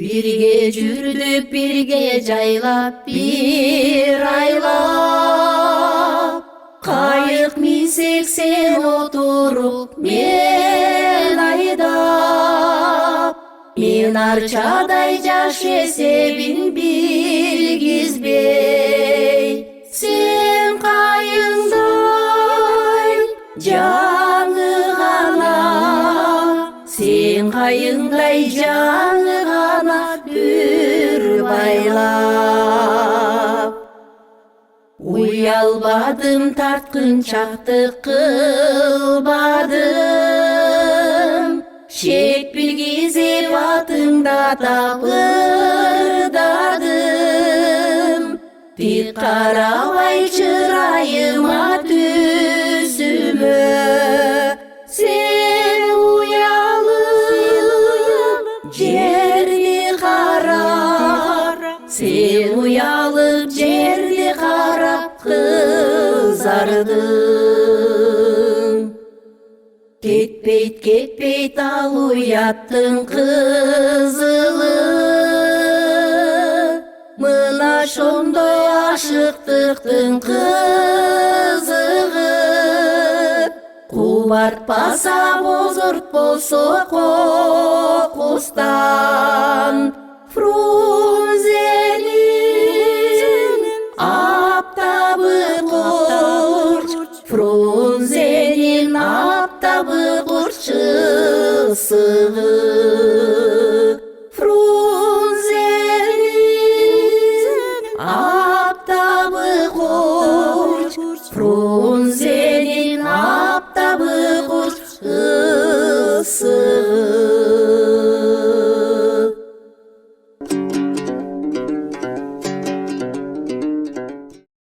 Birge жүрдük, birge jaylap, bir aylap. Kayık minsek sen oturup, men aydap. Men arçaday jaş esebin bilgizbey. Sen kayыңдай жаңы ғана, sen kayыңдай жаңы ғана бүр байлап. Уялбадым, тартқыншақтық қылбадым, шек білгізіп атыңда табырдадым. Тек қарабай чырайыма түсімі, сен уялып жерді қарап, сен уялып жерді қарап қызардың. Кетпейт, кетпейт ал уяттың қызылы, мына шондой ашықтықтың қызығы. Қуартпаса бозортпосо қоқыстан, Фрунзенин аптабы құрч, Фрунзенин аптабы құрчысығы. Фрунзенин аптабы құрч, Фрунзенин аптабы құрчысығы.